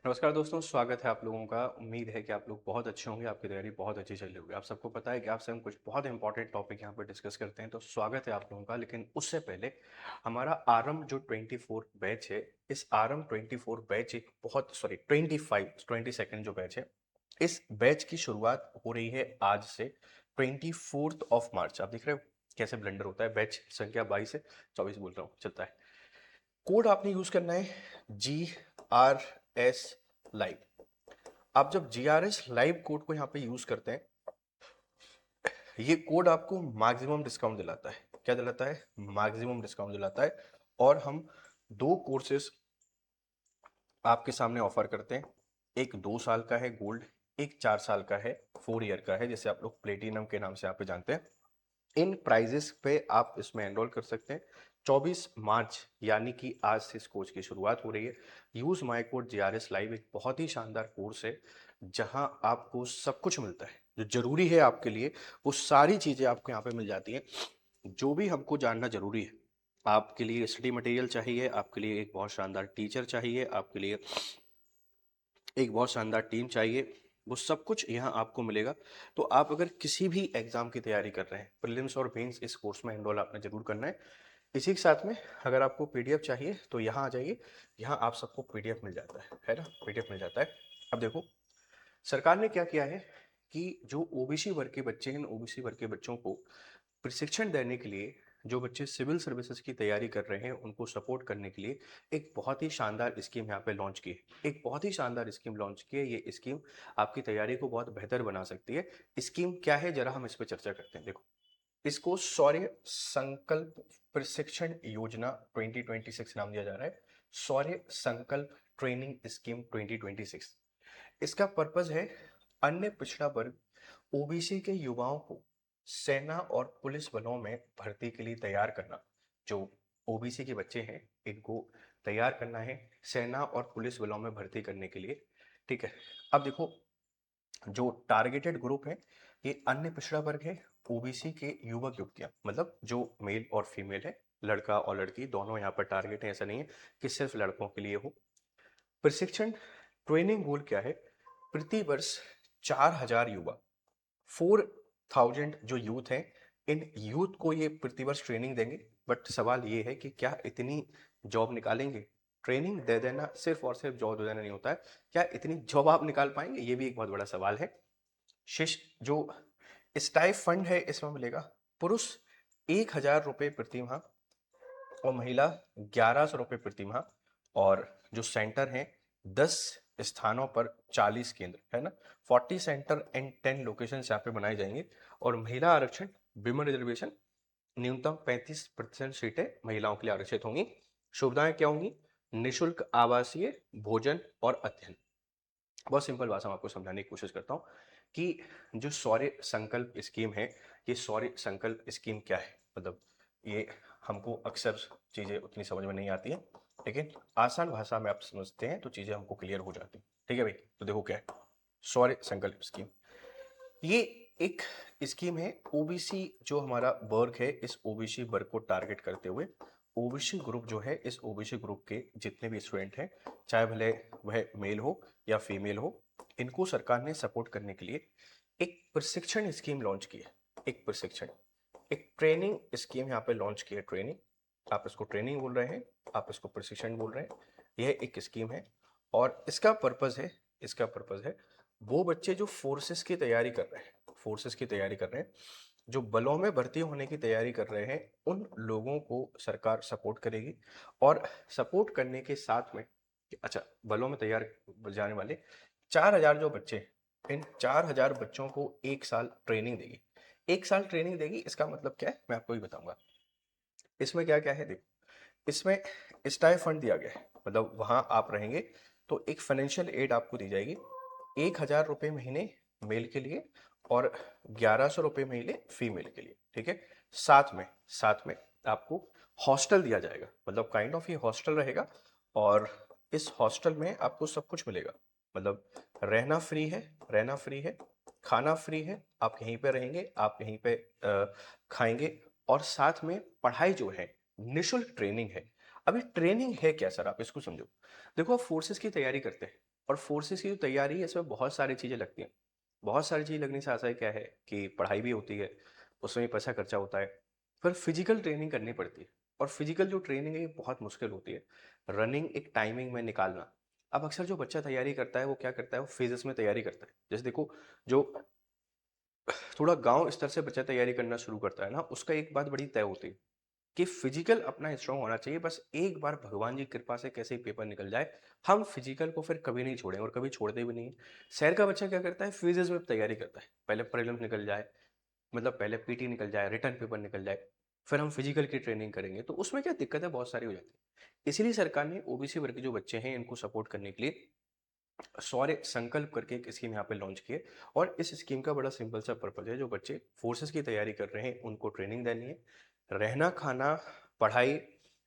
नमस्कार दोस्तों, स्वागत है आप लोगों का। उम्मीद है कि आप लोग बहुत अच्छे होंगे, आपकी तैयारी बहुत अच्छी चल रही होगी। आप सबको पता है कि आपसे हम कुछ बहुत इंपॉर्टेंट टॉपिक यहाँ पर डिस्कस करते हैं, तो स्वागत है आप लोगों का। लेकिन उससे पहले हमारा आरएम जो 24 बैच है, इस आरएम 24 बैच एक बहुत 22nd जो बैच है, इस बैच की शुरुआत हो रही है आज से 24 मार्च। आप देख रहे हो कैसे ब्लेंडर होता है। बैच संख्या 22 है, 24 बोल रहा हूँ, चलता है। कोड आपने यूज करना है GRS लाइव। आप जब GRS लाइव कोड को यहाँ पे यूज करते हैं, ये कोड आपको मैक्सिमम डिस्काउंट दिलाता है। क्या दिलाता है? मैक्सिमम डिस्काउंट दिलाता है। और हम दो कोर्सेज आपके सामने ऑफर करते हैं। एक 2 साल का है गोल्ड, एक 4 साल का है 4 ईयर का है, जिसे आप लोग प्लेटिनम के नाम से यहाँ पे जानते हैं। इन प्राइजेस पे आप इसमें एनरोल कर सकते हैं। 24 मार्च यानी कि आज से इस कोर्स की शुरुआत हो रही है। Use my code GRS live एक बहुत ही शानदार कोर्स है, जहां आपको सब कुछ मिलता है जो जरूरी है आपके लिए। वो सारी चीजें आपको यहाँ पे मिल जाती हैं जो भी हमको जानना जरूरी है। आपके लिए स्टडी मटेरियल चाहिए, आपके लिए एक बहुत शानदार टीचर चाहिए, आपके लिए एक बहुत शानदार टीम चाहिए, वो सब कुछ यहाँ आपको मिलेगा। तो आप अगर किसी भी एग्जाम की तैयारी कर रहे हैं, प्रीलिम्स और मेंस, इस कोर्स में एनरोल आपने जरूर करना है। इसी के साथ में अगर आपको पीडीएफ चाहिए तो यहाँ आ जाइए। यहाँ आप सबको पीडीएफ मिल जाता है ना, पीडीएफ मिल जाता है। अब देखो, सरकार ने क्या किया है कि जो ओबीसी वर्ग के बच्चे हैं, ओबीसी वर्ग के बच्चों को प्रशिक्षण देने के लिए, जो बच्चे सिविल सर्विसेज की तैयारी कर रहे हैं उनको सपोर्ट करने के लिए एक बहुत ही शानदार स्कीम यहाँ पे लॉन्च की है। एक बहुत ही शानदार स्कीम लॉन्च की है। ये स्कीम आपकी तैयारी को बहुत बेहतर बना सकती है। स्कीम क्या है, जरा हम इस पर चर्चा करते हैं। देखो, इसको शौर्य संकल्प प्रशिक्षण योजना 2026 नाम दिया जा रहा है। शौर्य संकल्प ट्रेनिंग स्कीम 2026। इसका पर्पज है अन्य पिछड़ा वर्ग ओबीसी के युवाओं को सेना और पुलिस बलों में भर्ती के लिए तैयार करना। जो ओबीसी के बच्चे हैं, इनको तैयार करना है सेना और पुलिस बलों में भर्ती करने के लिए। ठीक है। अब देखो, जो टारगेटेड ग्रुप है, ये अन्य पिछड़ा वर्ग है, ओबीसी के युवक युवतियां, मतलब जो मेल और फीमेल है, लड़का और लड़की दोनों यहाँ पर टारगेट है। ऐसा नहीं है कि सिर्फ लड़कों के लिए हो। प्रशिक्षण ट्रेनिंग गोल क्या है? प्रति वर्ष 4,000 युवा, 4,000 जो यूथ हैं, इन यूथ को ये प्रतिवर्ष ट्रेनिंग देंगे। बट सवाल ये है कि क्या इतनी जॉब निकालेंगे? ट्रेनिंग दे देना सिर्फ और सिर्फ जॉब दे देना नहीं होता है। क्या इतनी जॉब आप निकाल पाएंगे? ये भी एक बहुत बड़ा सवाल है। शिष्य जो स्टाइफ फंड है, इसमें मिलेगा पुरुष 1,000 रुपये प्रति माह और महिला 1,100 रुपये प्रति माह। और जो सेंटर हैं, 10 स्थानों पर 40 केंद्र है ना, 40 सेंटर एंड 10 लोकेशन यहाँ पे बनाए जाएंगे। और महिला आरक्षण, विमेन रिजर्वेशन, न्यूनतम 35% सीटें महिलाओं के लिए आरक्षित होंगी। सुविधाएं क्या होंगी? निशुल्क आवासीय, भोजन और अध्ययन। बहुत सिंपल भाषा में आपको समझाने की कोशिश करता हूँ कि जो शौर्य संकल्प स्कीम है, ये शौर्य संकल्प स्कीम क्या है। मतलब ये हमको अक्सर चीज़ें उतनी समझ में नहीं आती हैं, लेकिन आसान भाषा में आप समझते हैं तो चीज़ें हमको क्लियर हो जाती हैं। ठीक है भाई, तो देखो क्या है शौर्य संकल्प स्कीम। ये एक स्कीम है ओबीसी जो हमारा वर्ग है, इस ओबीसी वर्ग को टारगेट करते हुए ओबीसी ग्रुप जो है, इस ओबीसी ग्रुप के जितने भी स्टूडेंट हैं, चाहे भले वह मेल हो या फीमेल हो, इनको सरकार ने सपोर्ट करने के लिए एक प्रशिक्षण स्कीम लॉन्च की है। एक प्रशिक्षण, एक ट्रेनिंग स्कीम यहाँ पे लॉन्च की है। ट्रेनिंग, आप इसको ट्रेनिंग बोल रहे हैं, आप इसको प्रशिक्षण बोल रहे हैं, यह एक स्कीम है। और इसका पर्पज है वो बच्चे जो फोर्सेस की तैयारी कर रहे हैं, फोर्सेस की तैयारी कर रहे हैं, जो बलों में भर्ती होने की तैयारी कर रहे हैं, उन लोगों को सरकार सपोर्ट करेगी। और सपोर्ट करने के साथ में, अच्छा, बलों में तैयार जाने वाले 4,000 जो बच्चे, इन 4,000 बच्चों को 1 साल ट्रेनिंग देगी। 1 साल ट्रेनिंग देगी, इसका मतलब क्या है मैं आपको ही बताऊंगा। इसमें क्या क्या है देखो, इसमें स्टाइ फंड दिया गया है, मतलब वहां आप रहेंगे तो एक फाइनेंशियल एड आपको दी जाएगी। 1,000 रुपये महीने मेल के लिए और 1,100 रुपये महीने फीमेल के लिए। ठीक है। साथ में आपको हॉस्टल दिया जाएगा, मतलब काइंड ऑफ ये हॉस्टल रहेगा। और इस हॉस्टल में आपको सब कुछ मिलेगा, मतलब रहना फ्री है, खाना फ्री है, आप यहीं पे रहेंगे, आप यहीं पे खाएंगे। और साथ में पढ़ाई जो है, निशुल्क ट्रेनिंग है। अभी ट्रेनिंग है क्या सर, आप इसको समझो। देखो, आप फोर्सेस की तैयारी करते हैं, और फोर्सेस की जो तैयारी है इसमें बहुत सारी चीज़ें लगती हैं। बहुत सारी चीज़ लगने से ऐसा है क्या है कि पढ़ाई भी होती है, उसमें भी पैसा खर्चा होता है, फिर फिजिकल ट्रेनिंग करनी पड़ती है। और फिजिकल जो ट्रेनिंग है ये बहुत मुश्किल होती है, रनिंग एक टाइमिंग में निकालना। अब अक्सर जो बच्चा तैयारी करता है वो क्या करता है, वो फेजेस में तैयारी करता है। जैसे देखो, जो थोड़ा गांव स्तर से बच्चा तैयारी करना शुरू करता है ना, उसका एक बात बड़ी तय होती है कि फिजिकल अपना स्ट्रांग होना चाहिए। बस एक बार भगवान की कृपा से कैसे ही पेपर निकल जाए, हम फिजिकल को फिर कभी नहीं छोड़ेंगे और कभी छोड़ते भी नहीं हैं। शहर का बच्चा क्या करता है, फिजिक्स में तैयारी करता है, पहले प्रीलिम्स निकल जाए, मतलब पहले पीटी निकल जाए, रिटर्न पेपर निकल जाए, फिर हम फिजिकल की ट्रेनिंग करेंगे। तो उसमें क्या दिक्कतें बहुत सारी हो जाती है। इसीलिए सरकार ने ओबीसी वर्ग के जो बच्चे हैं इनको सपोर्ट करने के लिए सौर्य संकल्प करके एक स्कीम यहाँ पे लॉन्च की है। और इस स्कीम का बड़ा सिंपल सा पर्पज है, जो बच्चे फोर्सेस की तैयारी कर रहे हैं उनको ट्रेनिंग देनी है। रहना, खाना, पढ़ाई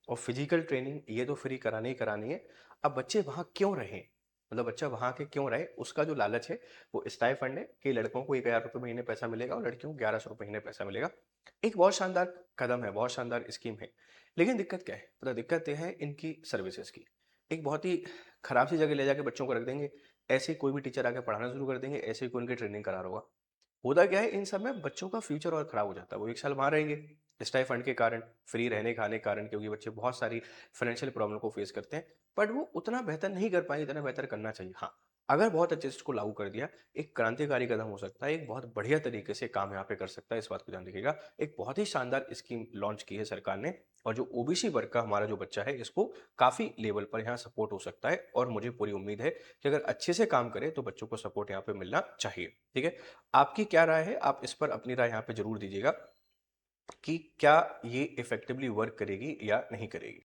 और फिजिकल ट्रेनिंग ये तो फ्री करानी ही करानी है। अब बच्चे वहाँ क्यों रहें, मतलब बच्चा वहाँ के क्यों रहे, उसका जो लालच है वो स्टाइफंड है कि लड़कों को 1000 रुपये महीने पैसा मिलेगा और लड़कियों को 1100 रुपये महीने पैसा मिलेगा। एक बहुत शानदार कदम है, बहुत शानदार स्कीम है। लेकिन दिक्कत क्या है, मतलब दिक्कत यह है इनकी सर्विसेज की। एक बहुत ही खराब सी जगह ले जाके बच्चों को रख देंगे, ऐसे ही कोई भी टीचर आके पढ़ाना शुरू कर देंगे, ऐसे ही कोई उनकी ट्रेनिंग करा रहा होगा। होता क्या है, इन सब में बच्चों का फ्यूचर और खराब हो जाता है। वो 1 साल वहाँ रहेंगे स्टाइफंड के कारण, फ्री रहने खाने के कारण, क्योंकि बच्चे बहुत सारी फाइनेंशियल प्रॉब्लम को फेस करते हैं। बट वो उतना बेहतर नहीं कर पाएंगे जितना बेहतर करना चाहिए। हाँ, अगर बहुत अच्छे से इसको लागू कर दिया, एक क्रांतिकारी कदम हो सकता है, एक बहुत बढ़िया तरीके से काम यहाँ पे कर सकता है। इस बात को ध्यान रखिएगा। एक बहुत ही शानदार स्कीम लॉन्च की है सरकार ने, और जो ओबीसी वर्ग का हमारा जो बच्चा है इसको काफी लेवल पर यहाँ सपोर्ट हो सकता है। और मुझे पूरी उम्मीद है कि अगर अच्छे से काम करे तो बच्चों को सपोर्ट यहाँ पे मिलना चाहिए। ठीक है, आपकी क्या राय है, आप इस पर अपनी राय यहाँ पे जरूर दीजिएगा कि क्या ये इफेक्टिवली वर्क करेगी या नहीं करेगी।